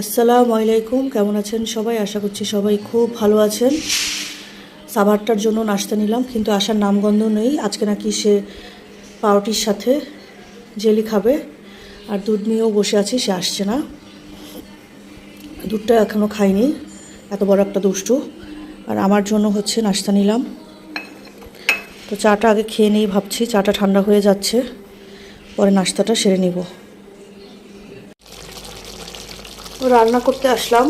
আসসালামু আলাইকুম, কেমন আছেন সবাই? আশা করছি সবাই খুব ভালো আছেন। সাভারটার জন্য নাস্তা নিলাম, কিন্তু আসার নামগন্ধ নেই। আজকে নাকি সে পাউরুটির সাথে জেলি খাবে, আর দুধ নিয়েও বসে আছি, সে আসছে না। দুধটা এখনও খাইনি, এত বড় একটা দুষ্টু। আর আমার জন্য হচ্ছে নাস্তা নিলাম। তো চাটা আগে খেয়ে নিই ভাবছি, চাটা ঠান্ডা হয়ে যাচ্ছে, পরে নাস্তাটা সেরে নিব। রান্না করতে আসলাম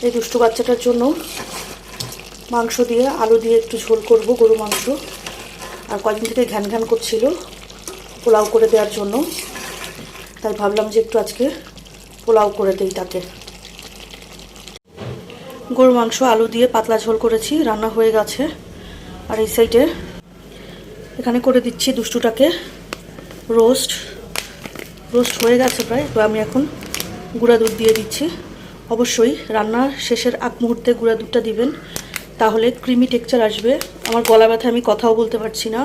এই দুষ্টু বাচ্চাটার জন্য। মাংস দিয়ে আলু দিয়ে একটু ঝোল করব, গরু মাংস। আর কয়েকদিন থেকে ঘ্যান ঘ্যান করছিল পোলাও করে দেওয়ার জন্য, তাই ভাবলাম যে একটু আজকে পোলাও করে দিই তাকে। গরু মাংস আলু দিয়ে পাতলা ঝোল করেছি, রান্না হয়ে গেছে। আর এই সাইডে এখানে করে দিচ্ছি দুষ্টুটাকে রোস্ট হয়ে গেছে প্রায়। তো আমি এখন গুঁড়া দুধ দিয়ে দিচ্ছি। অবশ্যই রান্নার শেষের আগ মুহূর্তে গুঁড়া দুধটা দিবেন, তাহলে ক্রিমি টেক্সচার আসবে। আমার গলা ব্যথা, আমি কথাও বলতে পারছি না,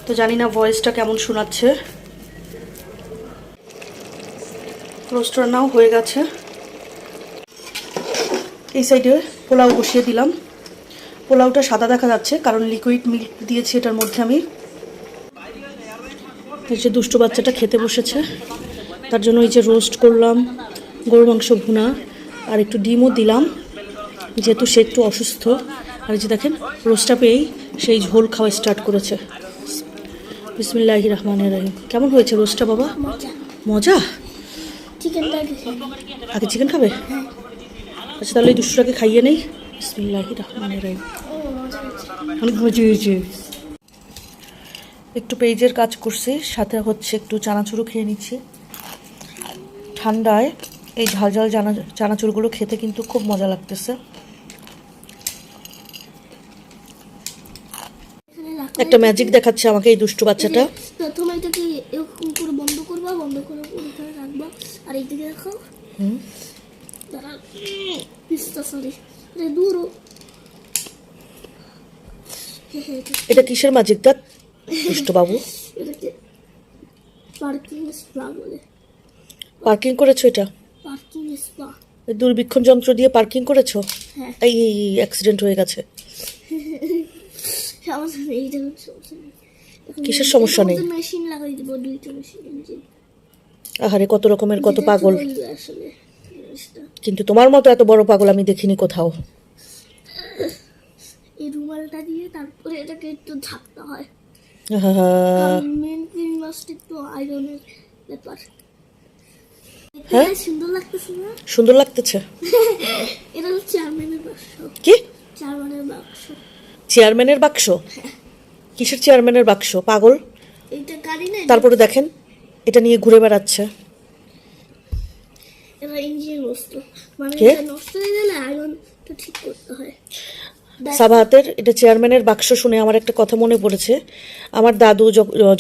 তো জানি না ভয়েসটা কেমন শোনাচ্ছে। রোস্ট রান্নাও হয়ে গেছে। এই সাইডে পোলাও বসিয়ে দিলাম। পোলাওটা সাদা দেখা যাচ্ছে কারণ লিকুইড মিল্ক দিয়েছি এটার মধ্যে আমি। এই যে দুষ্টু বাচ্চাটা খেতে বসেছে, তার জন্য এই যে রোস্ট করলাম, গরু মাংস ভুনা, আর একটু ডিমও দিলাম যেহেতু সে একটু অসুস্থ। আর এই যে দেখেন রোস্টটা পেয়েই সেই ঝোল খাওয়া স্টার্ট করেছে। বিসমিল্লাহির রহমানির রহিম। কেমন হয়েছে রোস্টটা বাবা? মজা। আগে চিকেন খাবে? আচ্ছা, তাহলে এই দুষ্টুটাকে খাইয়ে নেই। বিসমিল্লাহির রহমানির রহিম। অনেক মজা হয়েছে। একটু পেঁয়াজের কাজ করছি, সাথে হচ্ছে একটু চানাচুরও খেয়ে নিচ্ছি। ঠান্ডায় এই ঝাল ঝাল চানাচুরগুলো খেতে কিন্তু খুব মজা লাগতেছে। একটা ম্যাজিক দেখাচ্ছে আমাকে এই দুষ্টু বাচ্চাটা। প্রথমে এটাকে এরকম করে বন্ধ করবা, বন্ধ করে এখানে রাখবা, আর এইদিকে রাখো। দাঁড়া, পিস্তা সরি, এটা দূর। এটা কিসের ম্যাজিক দেখ দুষ্টু বাবু? এটাকে পার্কিং স্পা বলে। পার্কিং করেছো? এটা পার্কিং স্পা, দূরবীক্ষণ যন্ত্র দিয়ে পার্কিং করেছো? হ্যাঁ। এই অ্যাক্সিডেন্ট হয়ে গেছে। সমস্যা নেই, এটা সমস্যা নেই। কিসের সমস্যা নেই? মেশিন লাগাই দিব, দুইটা মেশিন। আহারে, কত রকমের কত পাগল। আসলে কিন্তু তোমার মতো এত বড় পাগল আমি দেখিনি কোথাও। এই রুমালটা দিয়ে তারপরে এটাকে একটু ঝাপতে হয়। মেন ক্রিম মাস্ট একটু আয়রনের ব্যাপার। হ্যাঁ, সুন্দর লাগতেছে না? সুন্দর লাগতেছে। এটা হচ্ছে চেয়ারম্যানের বাক্স। কি? চেয়ারম্যানের বাক্স। চেয়ারম্যানের বাক্স? কিসের চেয়ারম্যানের বাক্স পাগল? এইটা গাড়ি না। তারপরে দেখেন এটা নিয়ে ঘুরে বেড়াচ্ছে। এটা ইঞ্জিন নষ্ট, মানে এটা নষ্ট হয়ে গেলে আয়রনটা ঠিক করতে হয়। সাবাহাতের এটা চেয়ারম্যানের বাক্স শুনে আমার একটা কথা মনে পড়েছে। আমার দাদু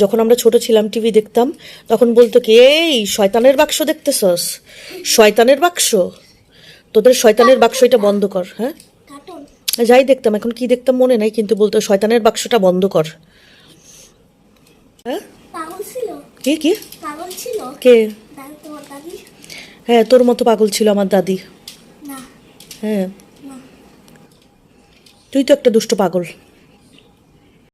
যখন আমরা ছোট ছিলাম টিভি দেখতাম, তখন বলতো কি, এই শয়তানের বাক্স দেখতেছস? শয়তানের বাক্স, তোদের শয়তানের বাক্স, এটা বন্ধ কর। হ্যাঁ, যাই দেখতাম, এখন কি দেখতাম মনে নাই, কিন্তু বলতো শয়তানের বাক্সটা বন্ধ কর। হ্যাঁ, পাগল ছিল। কি কি পাগল ছিল কে? তোমার দাদি? হ্যাঁ, তোর মতো পাগল ছিল আমার দাদি। না। হ্যাঁ, তুই তো একটা দুষ্ট পাগল।